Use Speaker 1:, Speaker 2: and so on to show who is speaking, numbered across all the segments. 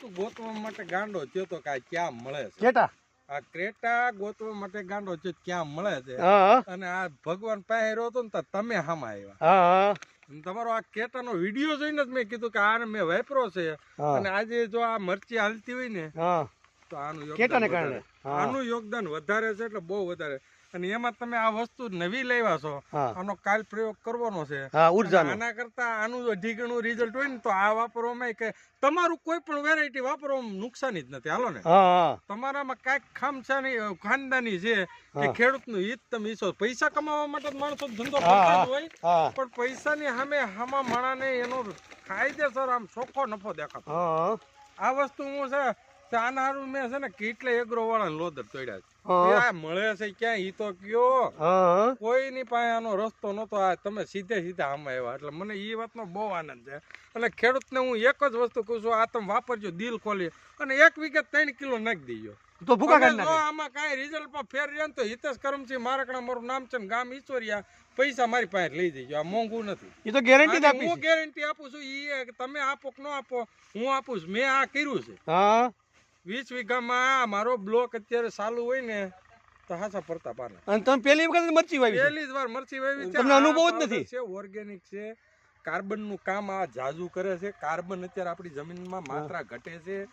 Speaker 1: વસ્તુ ગોતવા માટે ગાંડો થયો તો કે ક્યાં મળે છે
Speaker 2: કેટા
Speaker 1: આ ક્રેટા ગોતવા માટે ગાંડો થયો ક્યાં મળે છે
Speaker 2: હા
Speaker 1: અને આ ભગવાન પાસે રહ્યો તો ને તો તમે હામાં આવ્યા
Speaker 2: હા
Speaker 1: અને તમારો આ કેટાનો વિડીયો જોઈને જ મેં કીધું કે આને મેં વાપરો છે અને આજે જો આ મરચી હાલતી હોય ને તો આનું
Speaker 2: કેટાને
Speaker 1: યોગદાન
Speaker 2: કારણે
Speaker 1: વધારે. આનું યોગદાન વધારે છે એટલે બહુ વધારે અને એમાં તમે આ વસ્તુ નવી લાવ્યા છો આનો કાલ પ્રયોગ કરવાનો છે આના કરતા આનું અઢી ગણું રિઝલ્ટ હોય ને તો આ વાપરવામાં કે તમારું કોઈ પણ વેરાયટી વાપરવામાં નુકસાની જ નથી હાલો ને તમારામાં કાંઈક ખામચાની ખાનદાની છે કે ખેડૂતનું હિત તમે ઈચ્છો પૈસા કમાવા માટે માણસો ધંધો કરતા જ હોય પણ પૈસાની સામે હામા માણાને એનો કાયદેસર આમ ચોખ્ખો નફો દેખાતો આ વસ્તુ હું છે આના હારું મેં છે ને કેટલા એગ્રો વાળા લોદર તોડ્યા છે મળે છે ક્યાં ઈ તો કયો કોઈની પાસે આનો રસ્તો નતો આ તમે સીધે સીધા આમાં આવ્યા એટલે મને ઈ વાતનો બહુ આનંદ છે એટલે ખેડૂતને હું એક જ વસ્તુ કહું છું આ તમે વાપરજો દિલ ખોલી અને 1 વીઘે 3 કિલો નાખી દેજો તો ભૂકા કાઢી નાખે આમાં કાંઈ રિઝલ્ટ માં ફેર રહે તો હિતેશ કરમસિંહ મારકણા મારું નામ છે ને ગામ ઈશ્વરિયા પૈસા મારી પાસે લઈ જજો આ મોંઘું નથી એ તો ગેરંટી આપી હું ગેરંટી આપું છું ઈ તમે આપો કે ન આપો હું આપું છું મેં આ કર્યું છે 20 વીઘામાં મારો બ્લોક અત્યારે ચાલુ હોય ને તો હાસા પડતા પાના અને તમે પહેલી વખત મરચી વાવી પહેલી જ વાર મરચી વાવી છે તમને અનુભવ જ નથી છે ઓર્ગેનિક છે કાર્બન નું કામ આ જાજુ કરે છે કાર્બન અત્યારે આપણી જમીનમાં માત્રા ઘટે છે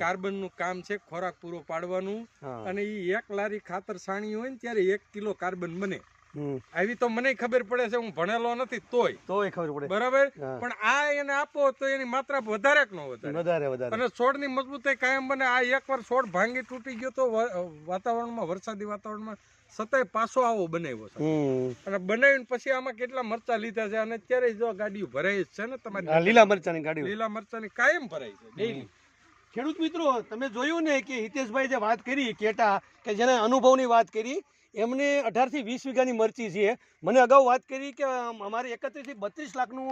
Speaker 1: કાર્બન નું કામ છે ખોરાક પૂરો પાડવાનું અને ઈ 1 લારી ખાતર સાણી હોય ને ત્યારે 1 કિલો કાર્બન બને આવી તો મને ખબર પડે છે હું ભણેલો નથી તોય ખબર પડે બરાબર પણ આ એને આપો તો એની માત્રા વધારે કે ન વધારે અને છોડની મજબૂતાઈ કાયમ બને આ એકવાર છોડ ભાંગી તૂટી ગયો તો વાતાવરણમાં વરસાદી વાતાવરણમાં સતત પાછો આવો બનાવ્યો છે અને બનાવીને પછી આમાં કેટલા મરચા લીધા છે અને અત્યારે જો ગાડીઓ ભરાઈ છે ને તમારી લીલા મરચાની કાયમ ભરાય છે ડેઈલી ખેડૂત મિત્રો તમે જોયું ને કે હિતેશભાઈ જે વાત કરી કેટા કે જેને અનુભવની વાત કરી એમને 18 થી 20 વીઘાની મરચી છે મને અગાઉ વાત કરી કે અમારે 31 થી 32 લાખનું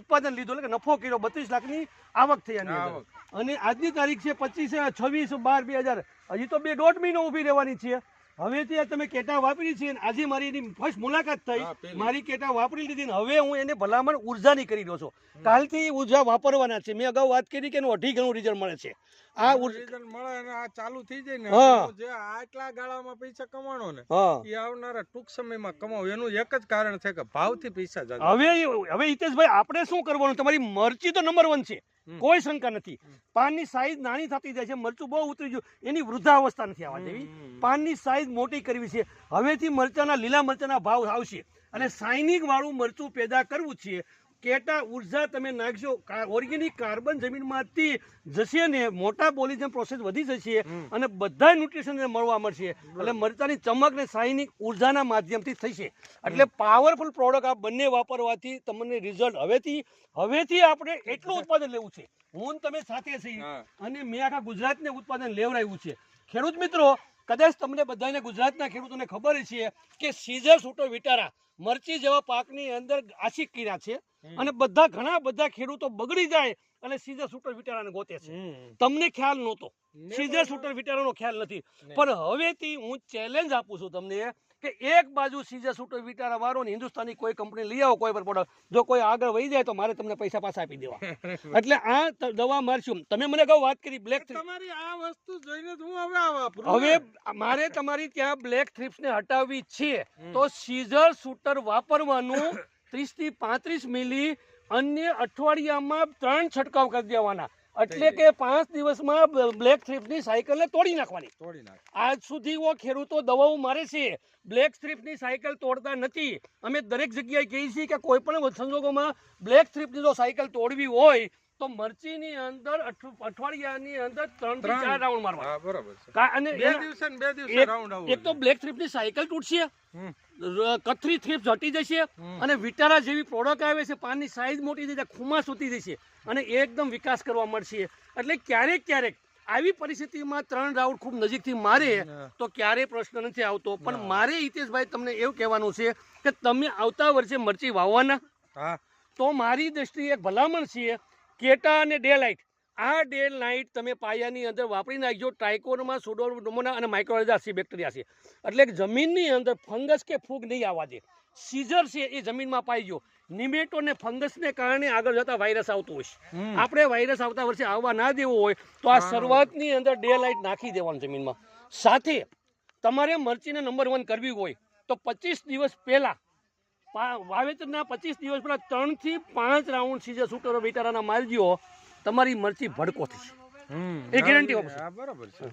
Speaker 1: ઉત્પાદન લીધું એટલે કે નફો કર્યો 32 લાખની આવક થઈ અને આજની તારીખ છે 26/12/2000 હજી તો 2.5 મહિનો ઊભી રહેવાની છે હવેથી તમે કેટા વાપરી છે આજે મારી એની ફર્સ્ટ મુલાકાત થઈ મારી કેટા વાપરી લીધી ને હવે હું એને ભલામણ ઉર્જાની કરી રહ્યો છું કાલથી ઉર્જા વાપરવાના છે મેં અગાઉ વાત કરી કે એનું 2.5 ગણું રિઝલ્ટ મળે છે આ રિઝલ્ટ મળે અને આ ચાલુ થઈ જાય ને જે આટલા ગાળામાં પૈસા કમાણો ને એ આવનારા ટૂંક સમયમાં કમાવો એનું એક જ કારણ છે કે ભાવથી પૈસા જાય હવે હિતેશભાઈ આપણે શું કરવાનું તમારી મરચી તો નંબર 1 છે કોઈ શંકા નથી પાનની સાઈઝ નાની થતી જાય છે મરચું બહુ ઉતરી ગયું એની વૃદ્ધાવસ્થા નથી આવવા દેવી પાનની સાઈઝ મોટી કરવી છે હવેથી મરચાના લીલા મરચાના ભાવ આવશે અને સાઇનિંગ વાળું મરચું પેદા કરવું છે કેટા ઉર્જા તમે નાખશો ઓર્ગેનિક કાર્બન જમીનમાંથી જશે ને મોટાબોલિઝમ પ્રોસેસ વધી જશે અને બધા ન્યુટ્રિશન મળવા મળશે એટલે મરચાની ચમક ને સાઇનિંગ ઉર્જાના માધ્યમથી થશે એટલે પાવરફુલ પ્રોડક્ટ આ બંને વાપરવાથી તમને રિઝલ્ટ હવેથી આપણે એટલું ઉત્પાદન લેવું છે હું તમે સાથે છીએ અને મેં આખા ગુજરાતને ઉત્પાદન લેવડાવ્યું છે ખેડૂત મિત્રો કદાચ તમને બધાને ગુજરાતના ખેડૂતોને ખબર છે કે સીઝર સૂટો વિટારા મરચી જેવા પાકની અંદર આશિક કર્યા છે અને ઘણા બધા ખેડૂતો બગડી જાય અને સીઝર સૂટર વિટારાને ગોતે છે તમને ખ્યાલ નહોતો સીઝર સૂટર વિટારાનો ખ્યાલ નથી પણ હવેથી હું ચેલેન્જ આપું છું તમને કે એક બાજુ સીઝર સૂટર વિટારા વાળો ને હિન્દુસ્તાની કોઈ કંપની લઈ આવો કોઈ પર પ્રોડક્ટ જો કોઈ આગળ વહી જાય તો મારે તમને પૈસા પાછા આપી દેવા એટલે આ દવા મારશું તમે મને કહો વાત કરી બ્લેક તમારી આ વસ્તુ જોઈને હું હવે મારે તમારી ત્યાં બ્લેક થ્રિપ્સ ને હટાવવી છે તો સીઝર સૂટર વાપરવાનું 30 થી 35 મિલી અન્ય અઠવાડિયામાં 3 છંટકાવ કરી દેવાના એટલે કે 5 દિવસમાં બ્લેક થ્રિપ્સની સાયકલને તોડી નાખવાની આજ સુધી ખેડૂતો દવાઓ મારે છે બ્લેક થ્રિપ્સની સાયકલ તોડતા નથી અમે દરેક જગ્યાએ કહીએ છીએ કે કોઈ પણ સંજોગોમાં બ્લેક થ્રિપ્સની જો સાયકલ તોડવી હોય તો મરચીની અંદર અઠવાડિયાની અંદર 3 થી 4 રાઉન્ડ મારવા બરાબર છે અને 2 દિવસે રાઉન્ડ આવું એક તો બ્લેક થ્રિપ્સની સાયકલ તૂટશે કથરી થ્રિપ્સ હટી જશે અને વિટારા જેવી પ્રોડક્ટ આવે છે પાનની સાઈઝ મોટી થઈ જાય ખુમાસ ઉતરી જશે અને એકદમ વિકાસ કરવા મળશે એટલે ક્યારેક આવી પરિસ્થિતિમાં 3 રાઉન્ડ ખૂબ નજીકથી મારે તો ક્યારેય પ્રશ્ન નથી આવતો પણ મારે હિતેશભાઈ તમને એવું કહેવાનું છે કે તમે આવતા વર્ષે મરચી વાવવાના તો મારી દ્રષ્ટિએ એક ભલામણ છે કેટા અને ડેલાઇટ
Speaker 2: આ ડે નાઇટ તમે પાયાની અંદર વાપરી નાખજો. ટ્રાઇકોનમાં સુડોમોના અને માઇક્રોરાઇઝા બેક્ટેરિયા છે, એટલે જમીનની અંદર ફંગસ કે ફૂગ નહીં આવવા દે. સીઝર છે એ જમીનમાં પાઈ ગયો. નિમેટો ને ફંગસને કારણે આગળ જતા વાયરસ આવતો હોય છે. આપણે વાયરસ આવતા વર્ષે આવવા ના દેવો હોય તો આ શરૂઆતની અંદર ડે લાઇટ નાખી દેવાનું જમીનમાં. સાથે તમારે મરચીને નંબર 1 કરવી હોય તો 25 દિવસ પહેલા, વાવેતરના 25 દિવસ પહેલા 3 થી 5 રાઉન્ડ સીઝર શૂટરો બેટારાના મારજો, તમારી મરચી ભડકો થશે. એ ગેરંટી આપું છું.
Speaker 1: બરાબર છે.